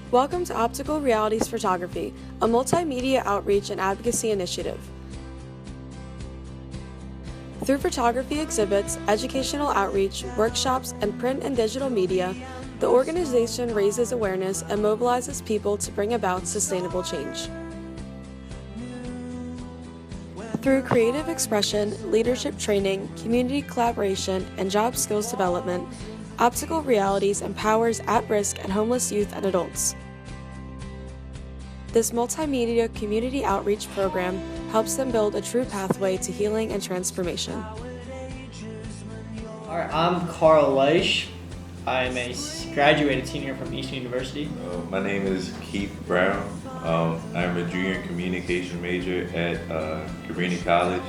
Welcome to Optical Realities Photography, a multimedia outreach and advocacy initiative. Through photography exhibits, educational outreach, workshops, and print and digital media, the organization raises awareness and mobilizes people to bring about sustainable change. Through creative expression, leadership training, community collaboration, and job skills development, Optical Realities empowers at-risk and homeless youth and adults. This multimedia community outreach program helps them build a true pathway to healing and transformation. All right, I'm Carl Leish. I'm a graduated senior from Eastern University. My name is Keith Brown. I'm a junior communication major at Cabrini College.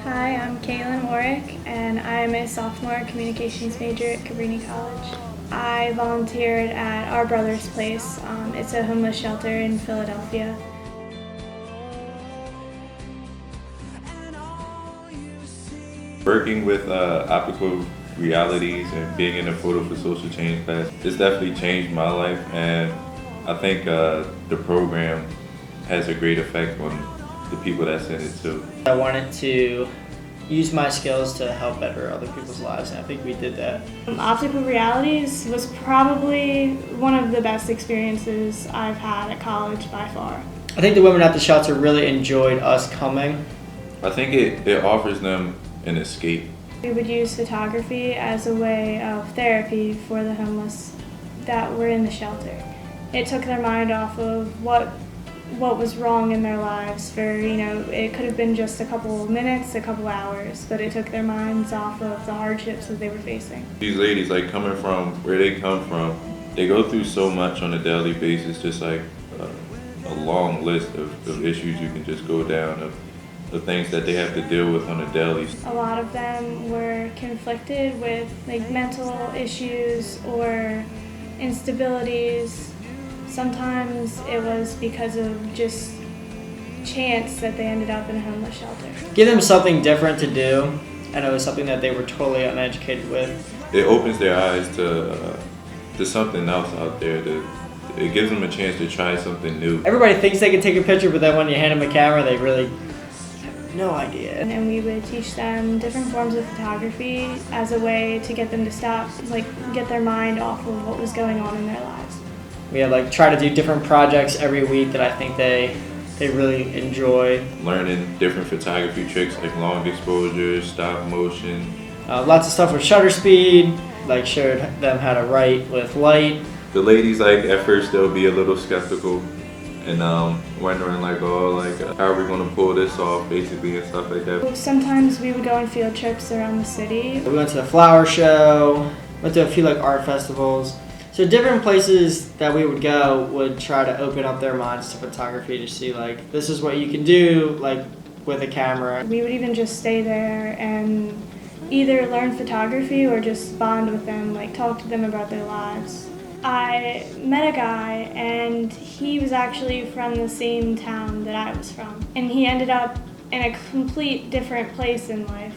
Hi, I'm Kaylin Warwick, and I'm a sophomore communications major at Cabrini College. I volunteered at Our Brother's Place. It's a homeless shelter in Philadelphia. Working with Optical Realities and being in the Photo for Social Change class, it's definitely changed my life, and I think the program has a great effect on the people that's in it too. I wanted to use my skills to help better other people's lives, and I think we did that. Optical Realities was probably one of the best experiences I've had at college by far. I think the women at the shelter really enjoyed us coming. I think it offers them an escape. We would use photography as a way of therapy for the homeless that were in the shelter. It took their mind off of what was wrong in their lives for, it could have been just a couple of minutes, a couple hours, but it took their minds off of the hardships that they were facing. These ladies, like coming from where they come from, they go through so much on a daily basis, just like a long list of issues you can just go down, of the things that they have to deal with on a daily. A lot of them were conflicted with mental issues or instabilities. Sometimes it was because of just chance that they ended up in a homeless shelter. Give them something different to do, and it was something that they were totally uneducated with. It opens their eyes to something else out there. It gives them a chance to try something new. Everybody thinks they can take a picture, but then when you hand them a camera, they really have no idea. And we would teach them different forms of photography as a way to get them to stop, get their mind off of what was going on in their lives. We had try to do different projects every week that I think they really enjoy. Learning different photography tricks like long exposure, stop motion. Lots of stuff with shutter speed, showed them how to write with light. The ladies, at first they'll be a little skeptical and wondering how are we gonna pull this off basically and stuff like that. Sometimes we would go on field trips around the city. We went to the flower show, went to a few art festivals. So different places that we would go would try to open up their minds to photography to see this is what you can do with a camera. We would even just stay there and either learn photography or just bond with them, talk to them about their lives. I met a guy and he was actually from the same town that I was from. And he ended up in a complete different place in life.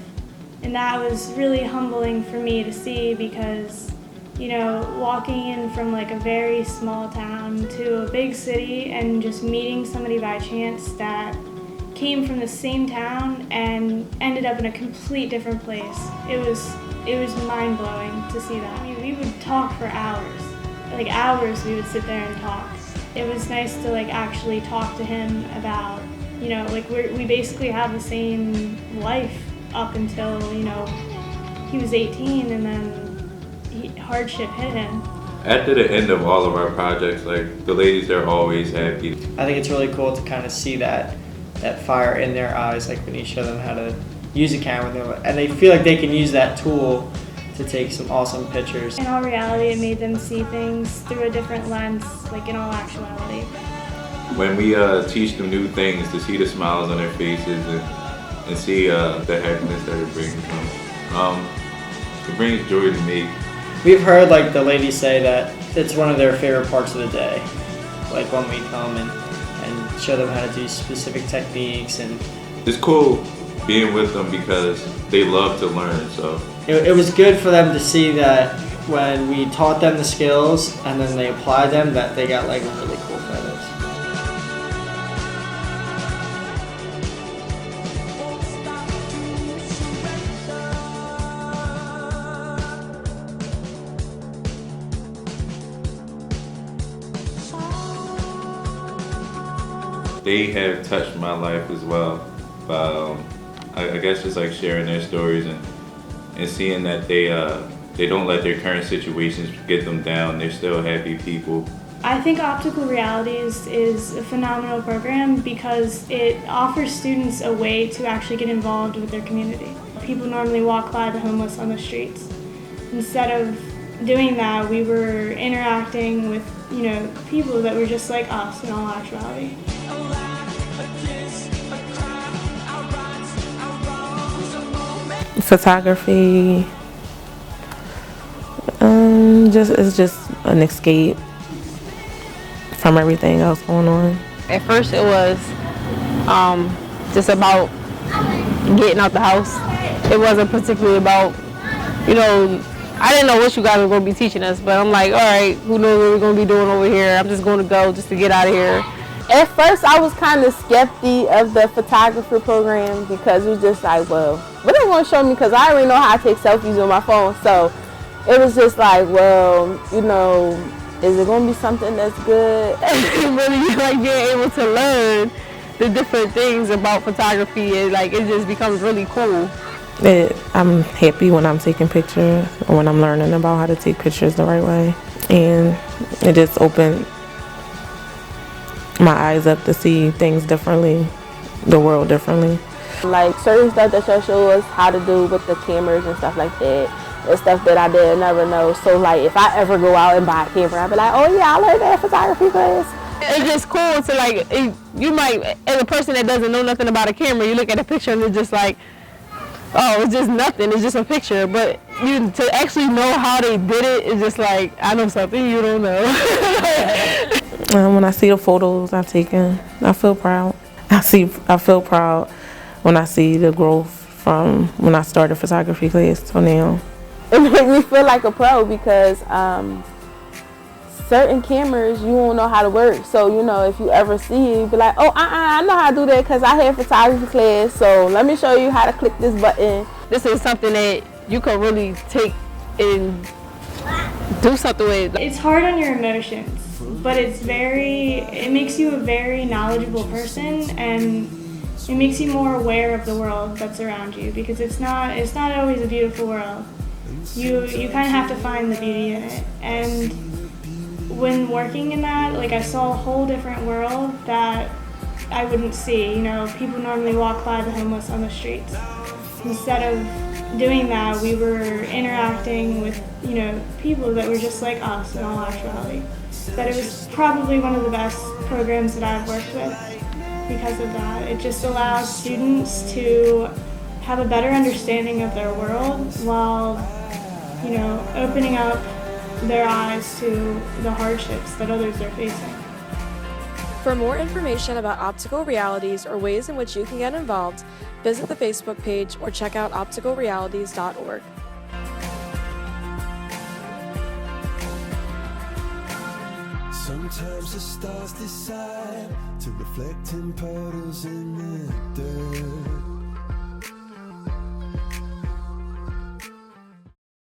And that was really humbling for me to see because walking in from a very small town to a big city and just meeting somebody by chance that came from the same town and ended up in a complete different place. It was mind-blowing to see that. We would talk for hours. Hours we would sit there and talk. It was nice to actually talk to him about, we basically have the same life up until, he was 18 and then hardship hit him. After the end of all of our projects, the ladies, they're always happy. I think it's really cool to kind of see that fire in their eyes, when you show them how to use a camera, and they feel like they can use that tool to take some awesome pictures. In all reality, it made them see things through a different lens, in all actuality. When we teach them new things, to see the smiles on their faces and see the happiness that it brings them, it brings joy to me. We've heard the ladies say that it's one of their favorite parts of the day, when we come and show them how to do specific techniques. And it's cool being with them because they love to learn. So it was good for them to see that when we taught them the skills and then they applied them, that they got like really cool photos. They have touched my life as well. I guess just like sharing their stories and seeing that they don't let their current situations get them down. They're still happy people. I think Optical Realities is a phenomenal program because it offers students a way to actually get involved with their community. People normally walk by the homeless on the streets. Instead of doing that, we were interacting with, people that were just like us in all actuality. Photography, it's just an escape from everything else going on. At first it was just about getting out the house. It wasn't particularly about, I didn't know what you guys were going to be teaching us, but I'm like, all right, who knows what we're going to be doing over here? I'm just going to go just to get out of here. At first, I was kind of skeptic of the photography program because it was just like, well, what are they going to show me? Because I already know how to take selfies on my phone. So it was just like, well, is it going to be something that's good? Really like being able to learn the different things about photography, and like it just becomes really cool. I'm happy when I'm taking pictures or when I'm learning about how to take pictures the right way. And it just opened my eyes up to see things differently, the world differently. Like certain stuff that y'all show us how to do with the cameras and stuff like that. It's stuff that I did never know. So like if I ever go out and buy a camera, I'll be like, oh yeah, I learned that photography class. It's just cool to like, you might, as a person that doesn't know nothing about a camera, you look at a picture and it's just like, oh, it's just nothing, it's just a picture. But to actually know how they did it, it's just like, I know something you don't know. When I see the photos I've taken, I feel proud. I feel proud when I see the growth from when I started photography class till now. It makes me feel like a pro because certain cameras you won't know how to work. So, if you ever see it, you be like, oh, I know how to do that because I had photography class. So let me show you how to click this button. This is something that you can really take and do something with. It's hard on your emotions, but it makes you a very knowledgeable person, and it makes you more aware of the world that's around you because it's not always a beautiful world. You kind of have to find the beauty in it. And when working in that, like I saw a whole different world that I wouldn't see. People normally walk by the homeless on the streets. Instead of doing that, we were interacting with, people that were just like us in all actuality. That it was probably one of the best programs that I've worked with because of that. It just allows students to have a better understanding of their world while, opening up their eyes to the hardships that others are facing. For more information about Optical Realities or ways in which you can get involved, visit the Facebook page or check out opticalrealities.org. Sometimes the stars decide to reflect in puddles in the dirt.